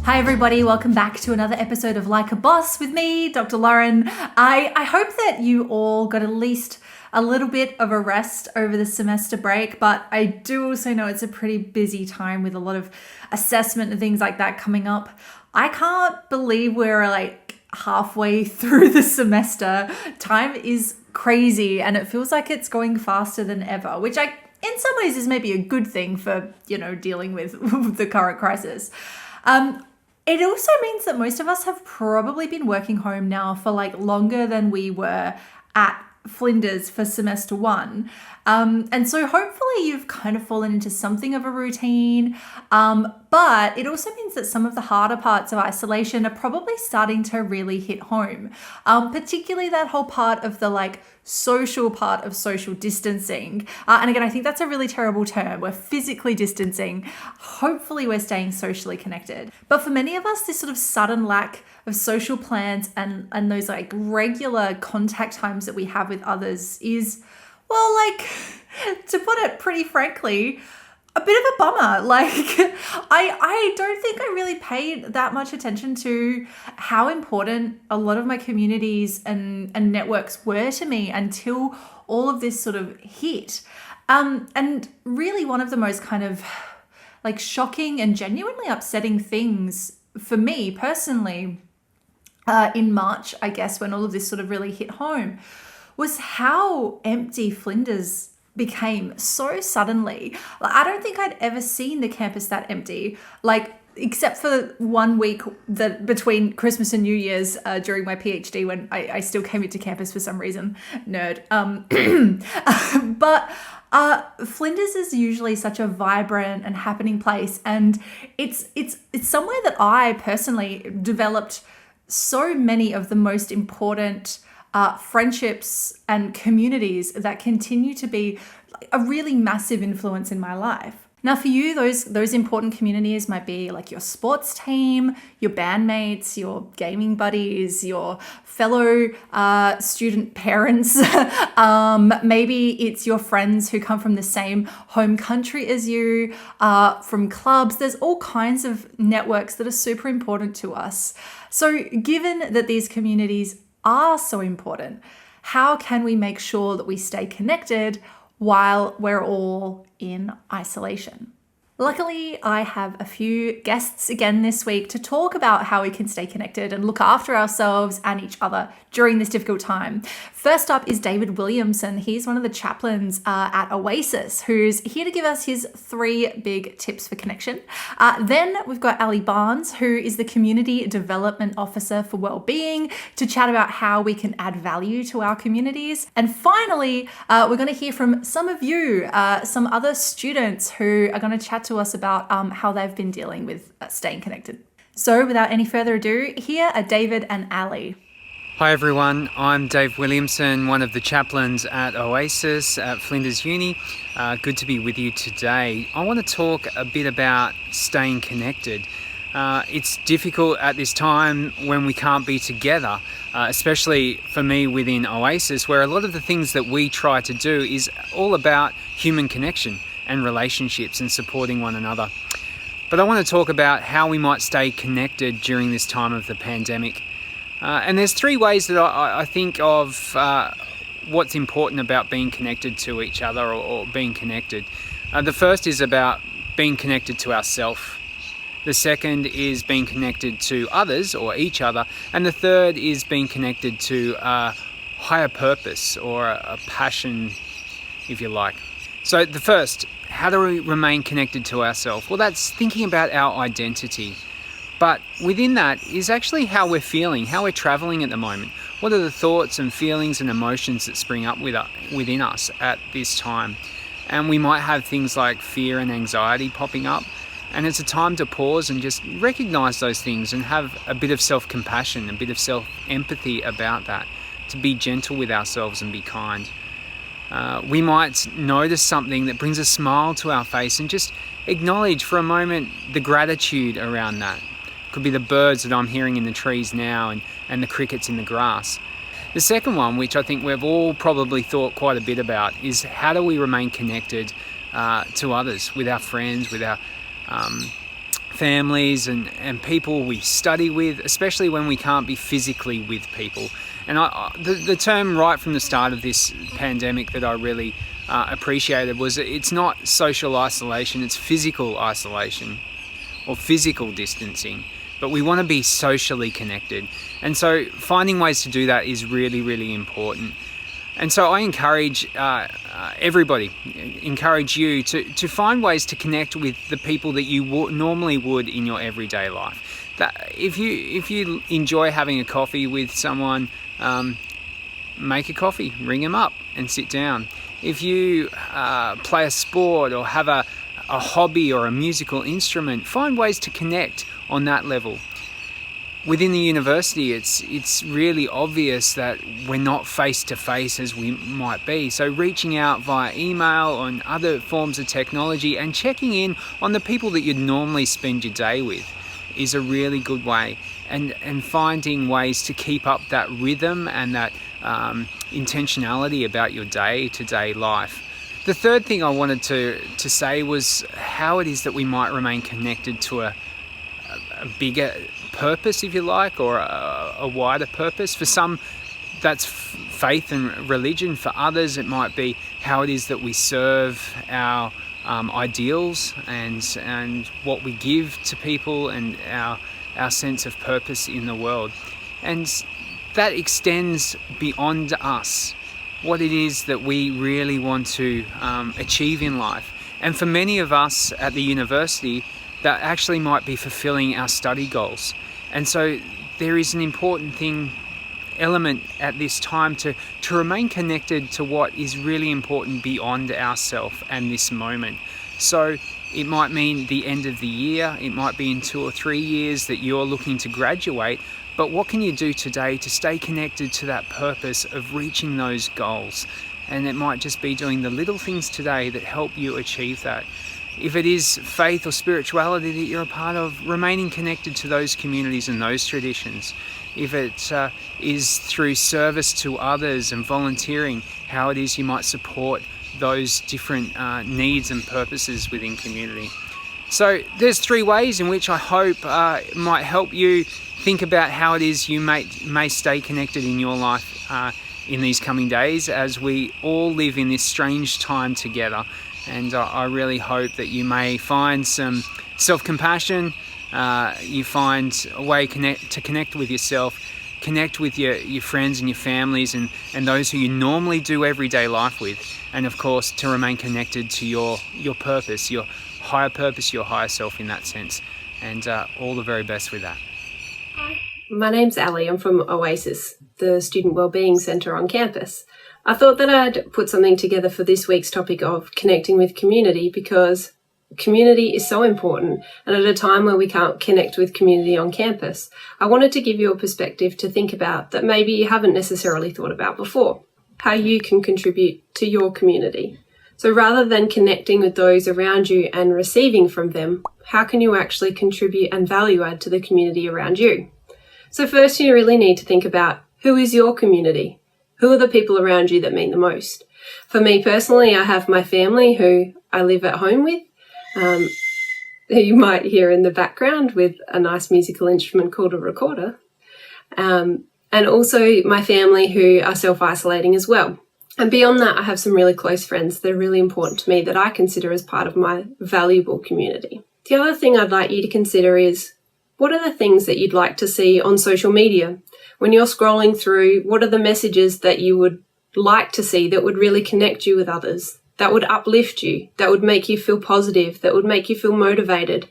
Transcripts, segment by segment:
Hi everybody, welcome back to another episode of Like a Boss with me, Dr. Lauren. I hope that you all got at least a little bit of a rest over the semester break, but I do also know it's a pretty busy time with a lot of assessment and things like that coming up. I can't believe we're like halfway through the semester. Time is crazy and it feels like it's going faster than ever, which in some ways is maybe a good thing for, dealing with the current crisis. It also means that most of us have probably been working home now for like longer than we were at Flinders for semester one. And so hopefully you've kind of fallen into something of a routine. But it also means that some of the harder parts of isolation are probably starting to really hit home. Particularly that whole part of the social part of social distancing. And again, I think that's a really terrible term. We're physically distancing. Hopefully we're staying socially connected. But for many of us, this sort of sudden lack of social plans and those regular contact times that we have with others is, to put it pretty frankly, a bit of a bummer. I don't think I really paid that much attention to how important a lot of my communities and networks were to me until all of this sort of hit. And really one of the most kind of shocking and genuinely upsetting things for me personally in March, I guess, when all of this sort of really hit home, was how empty Flinders became so suddenly. I don't think I'd ever seen the campus that empty, except for 1 week between Christmas and New Year's during my PhD when I still came into campus for some reason. Nerd. But Flinders is usually such a vibrant and happening place, and it's somewhere that I personally developed so many of the most important friendships and communities that continue to be a really massive influence in my life. Now for you, those important communities might be like your sports team, your bandmates, your gaming buddies, your fellow student parents. Maybe it's your friends who come from the same home country as you, from clubs. There's all kinds of networks that are super important to us. So given that these communities are so important, how can we make sure that we stay connected while we're all in isolation? Luckily, I have a few guests again this week to talk about how we can stay connected and look after ourselves and each other during this difficult time. First up is David Williamson. He's one of the chaplains at Oasis, who's here to give us his 3 big tips for connection. Then we've got Ellie Barnes, who is the Community Development Officer for Wellbeing, to chat about how we can add value to our communities. And finally, we're going to hear from some of you, some other students who are going to chat to us about how they've been dealing with staying connected. So without any further ado, here are David and Ali. Hi everyone, I'm Dave Williamson, one of the chaplains at Oasis at Flinders Uni. Good to be with you today. I want to talk a bit about staying connected. It's difficult at this time when we can't be together, especially for me within Oasis, where a lot of the things that we try to do is all about human connection and relationships and supporting one another. But I want to talk about how we might stay connected during this time of the pandemic. And there's 3 ways that I think of what's important about being connected to each other or being connected. The first is about being connected to ourselves. The second is being connected to others or each other. And the third is being connected to a higher purpose or a passion, if you like. So the first, how do we remain connected to ourselves? Well, that's thinking about our identity. But within that is actually how we're feeling, how we're traveling at the moment. What are the thoughts and feelings and emotions that spring up within us at this time? And we might have things like fear and anxiety popping up. And it's a time to pause and just recognize those things and have a bit of self-compassion, a bit of self-empathy about that, to be gentle with ourselves and be kind. We might notice something that brings a smile to our face and just acknowledge for a moment the gratitude around that. Could be the birds that I'm hearing in the trees now and the crickets in the grass. The second one, which I think we've all probably thought quite a bit about, is how do we remain connected to others, with our friends, with our families and people we study with, especially when we can't be physically with people. And the term right from the start of this pandemic that I really appreciated was it's not social isolation, it's physical isolation or physical distancing. But we want to be socially connected. And so finding ways to do that is really, really important. And so I encourage everybody, encourage you to find ways to connect with the people that you normally would in your everyday life. That if you enjoy having a coffee with someone, make a coffee, ring them up and sit down. If you play a sport or have a hobby or a musical instrument, find ways to connect on that level. Within the university, it's really obvious that we're not face to face as we might be. So reaching out via email and other forms of technology and checking in on the people that you'd normally spend your day with is a really good way. And finding ways to keep up that rhythm and that intentionality about your day-to-day life. The third thing I wanted to say was how it is that we might remain connected to a bigger purpose, if you like, or a wider purpose. For some, that's faith and religion. For others, it might be how it is that we serve our ideals and what we give to people and our sense of purpose in the world. And that extends beyond us, what it is that we really want to achieve in life. And for many of us at the university, that actually might be fulfilling our study goals. And so there is an important element at this time to remain connected to what is really important beyond ourselves and this moment. So it might mean the end of the year, it might be in 2 or 3 years that you're looking to graduate, but what can you do today to stay connected to that purpose of reaching those goals? And it might just be doing the little things today that help you achieve that. If it is faith or spirituality that you're a part of, remaining connected to those communities and those traditions. If it is through service to others and volunteering, how it is you might support those different needs and purposes within community. So there's 3 ways in which I hope might help you think about how it is you may stay connected in your life in these coming days as we all live in this strange time together. And I really hope that you may find some self-compassion, you find a way to connect with yourself, connect with your friends and your families and those who you normally do everyday life with, and of course to remain connected to your purpose, your higher self in that sense. And all the very best with that. Hi, my name's Ellie. I'm from Oasis, the Student Wellbeing Centre on campus. I thought that I'd put something together for this week's topic of connecting with community because community is so important, and at a time where we can't connect with community on campus, I wanted to give you a perspective to think about that maybe you haven't necessarily thought about before, how you can contribute to your community. So rather than connecting with those around you and receiving from them, how can you actually contribute and value add to the community around you? So first, you really need to think about who is your community? Who are the people around you that mean the most? For me personally, I have my family who I live at home with, who you might hear in the background with a nice musical instrument called a recorder, and also my family who are self-isolating as well. And beyond that, I have some really close friends that are really important to me that I consider as part of my valuable community. The other thing I'd like you to consider is, what are the things that you'd like to see on social media? When you're scrolling through, what are the messages that you would like to see that would really connect you with others, that would uplift you, that would make you feel positive, that would make you feel motivated?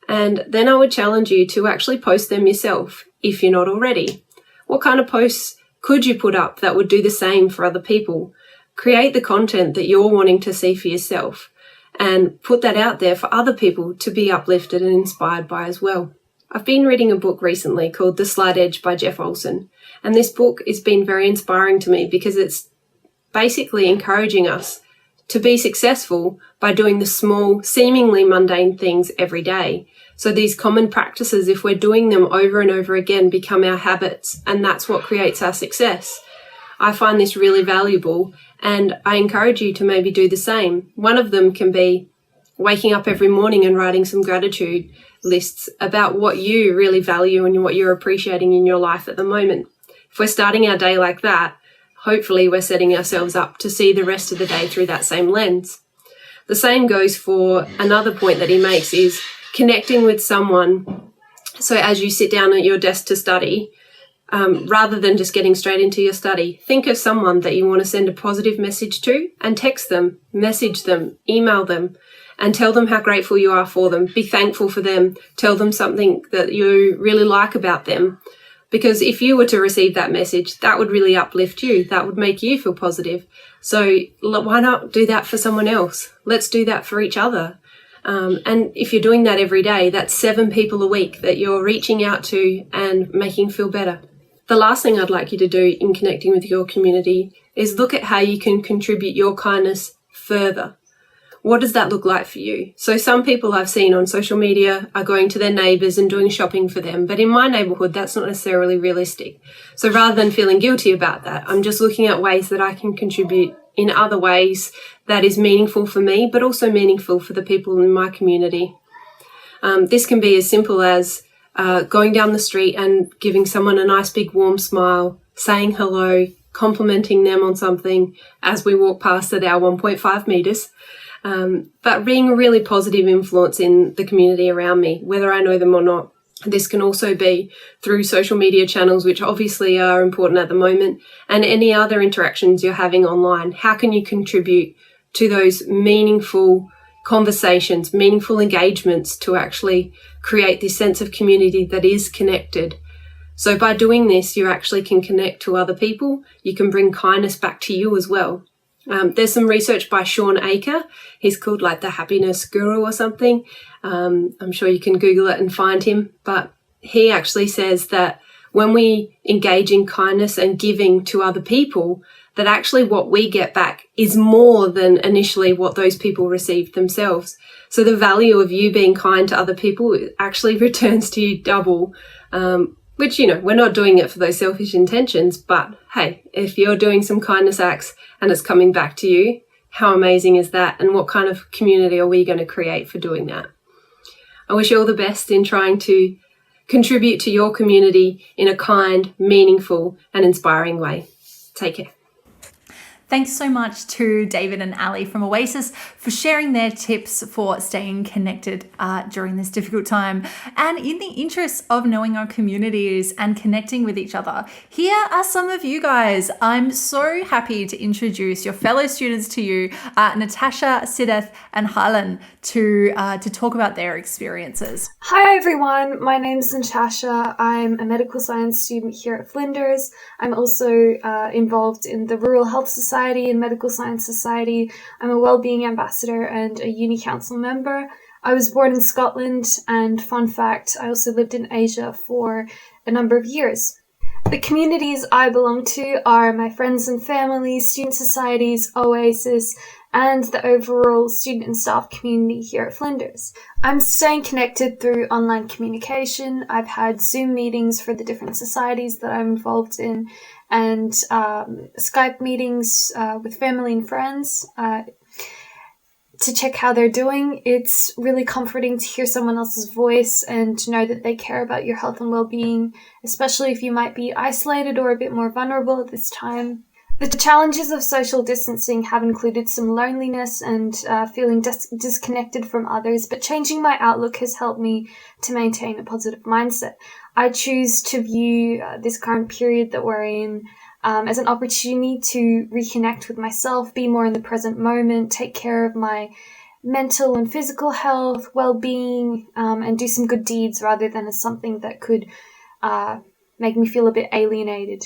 And then I would challenge you to actually post them yourself, if you're not already. What kind of posts could you put up that would do the same for other people? Create the content that you're wanting to see for yourself and put that out there for other people to be uplifted and inspired by as well. I've been reading a book recently called The Slight Edge by Jeff Olson, and this book has been very inspiring to me because it's basically encouraging us to be successful by doing the small, seemingly mundane things every day. So these common practices, if we're doing them over and over again, become our habits, and that's what creates our success. I find this really valuable, and I encourage you to maybe do the same. One of them can be waking up every morning and writing some gratitude lists about what you really value and what you're appreciating in your life at the moment. If we're starting our day like that, hopefully we're setting ourselves up to see the rest of the day through that same lens. The same goes for another point that he makes, is connecting with someone. So as you sit down at your desk to study, rather than just getting straight into your study, think of someone that you want to send a positive message to and text them, message them, email them, and tell them how grateful you are for them. Be thankful for them. Tell them something that you really like about them. Because if you were to receive that message, that would really uplift you. That would make you feel positive. So why not do that for someone else? Let's do that for each other. And if you're doing that every day, that's 7 people a week that you're reaching out to and making feel better. The last thing I'd like you to do in connecting with your community is look at how you can contribute your kindness further. What does that look like for you? So some people I've seen on social media are going to their neighbours and doing shopping for them. But in my neighbourhood, that's not necessarily realistic. So rather than feeling guilty about that, I'm just looking at ways that I can contribute in other ways that is meaningful for me, but also meaningful for the people in my community. This can be as simple as going down the street and giving someone a nice big warm smile, saying hello, complimenting them on something as we walk past at our 1.5 metres. But being a really positive influence in the community around me, whether I know them or not. This can also be through social media channels, which obviously are important at the moment, and any other interactions you're having online. How can you contribute to those meaningful conversations, meaningful engagements to actually create this sense of community that is connected? So by doing this, you actually can connect to other people. You can bring kindness back to you as well. There's some research by Sean Aker. He's called like the happiness guru or something. I'm sure you can Google it and find him. But he actually says that when we engage in kindness and giving to other people, that actually what we get back is more than initially what those people received themselves. So the value of you being kind to other people actually returns to you double, which, you know, we're not doing it for those selfish intentions, but hey, if you're doing some kindness acts and it's coming back to you, how amazing is that? And what kind of community are we going to create for doing that? I wish you all the best in trying to contribute to your community in a kind, meaningful and inspiring way. Take care. Thanks so much to David and Ali from Oasis for sharing their tips for staying connected during this difficult time. And in the interest of knowing our communities and connecting with each other, here are some of you guys. I'm so happy to introduce your fellow students to you, Natasha, Siddharth and Harlan, to talk about their experiences. Hi everyone, my name's Natasha. I'm a medical science student here at Flinders. I'm also involved in the Rural Health Society and Medical Science Society. I'm a Wellbeing Ambassador and a Uni Council member. I was born in Scotland, and fun fact, I also lived in Asia for a number of years. The communities I belong to are my friends and family, student societies, Oasis, and the overall student and staff community here at Flinders. I'm staying connected through online communication. I've had Zoom meetings for the different societies that I'm involved in, and Skype meetings with family and friends to check how they're doing. It's really comforting to hear someone else's voice and to know that they care about your health and well-being, especially if you might be isolated or a bit more vulnerable at this time. The challenges of social distancing have included some loneliness and feeling disconnected from others, but changing my outlook has helped me to maintain a positive mindset. I choose to view this current period that we're in as an opportunity to reconnect with myself, be more in the present moment, take care of my mental and physical health, well-being, and do some good deeds rather than as something that could make me feel a bit alienated.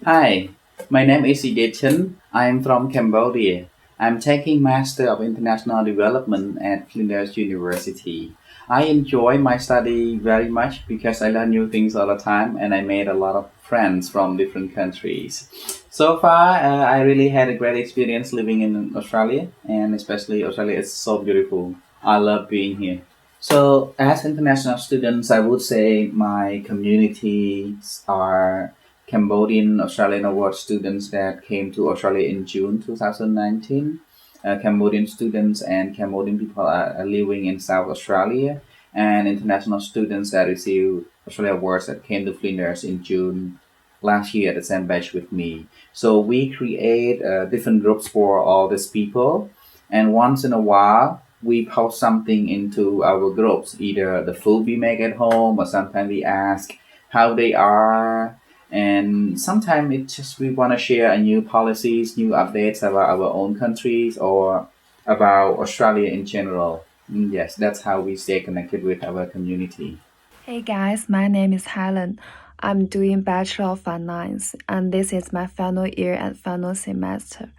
Hi, my name is Chen. I am from Cambodia. I'm taking Master of International Development at Flinders University. I enjoy my study very much because I learn new things all the time and I made a lot of friends from different countries. So far, I really had a great experience living in Australia, and especially Australia is so beautiful. I love being here. So as international students, I would say my communities are Cambodian Australian Award students that came to Australia in June 2019. Cambodian students and Cambodian people are living in South Australia, and international students that receive Australia Awards that came to Flinders in June last year at the same batch with me. So we create different groups for all these people, and once in a while we post something into our groups, either the food we make at home, or sometimes we ask how they are, and sometimes it's just we want to share a new policies, new updates about our own countries or about Australia in general. Yes, that's how we stay connected with our community. Hey guys, my name is Helen. I'm doing Bachelor of Finance, and this is my final year and final semester.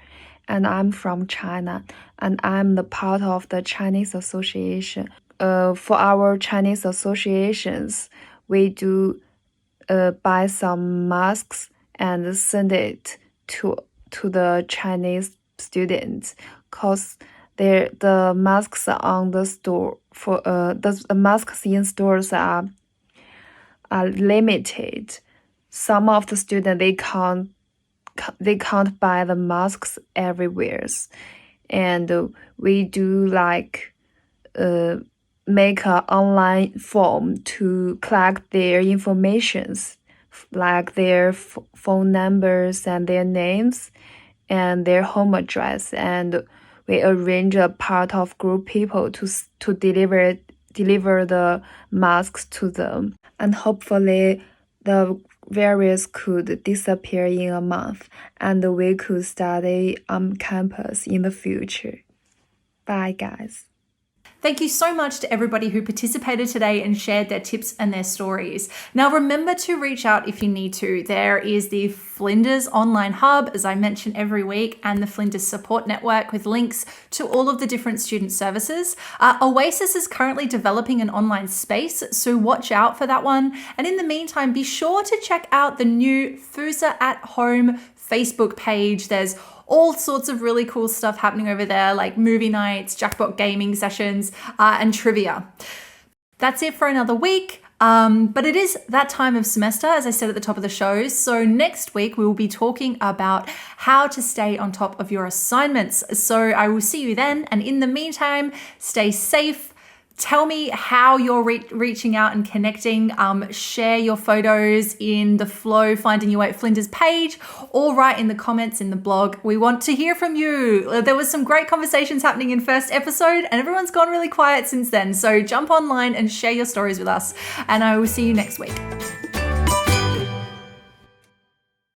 And I'm from China, and I'm the part of the Chinese Association. For our Chinese associations, we do buy some masks and send it to the Chinese students, cause the masks on the store for the masks in stores are limited. Some of the students they can't buy the masks everywhere, and we do like make an online form to collect their informations, like their phone numbers and their names and their home address, and we arrange a part of group people to deliver the masks to them, and hopefully the virus could disappear in a month and we could study on campus in the future. Bye guys. Thank you so much to everybody who participated today and shared their tips and their stories. Now, remember to reach out if you need to. There is the Flinders Online Hub, as I mention every week, and the Flinders Support Network with links to all of the different student services. Oasis is currently developing an online space, so watch out for that one. And in the meantime, be sure to check out the new Fusa at Home Facebook page. There's all sorts of really cool stuff happening over there, like movie nights, jackpot gaming sessions, and trivia. That's it for another week. But it is that time of semester, as I said at the top of the show. So next week, we will be talking about how to stay on top of your assignments. So I will see you then. And in the meantime, stay safe. Tell me how you're reaching out and connecting. Share your photos in the Flow Finding Your Way at Flinders page, or write in the comments in the blog. We want to hear from you. There was some great conversations happening in first episode, and everyone's gone really quiet since then. So jump online and share your stories with us, and I will see you next week.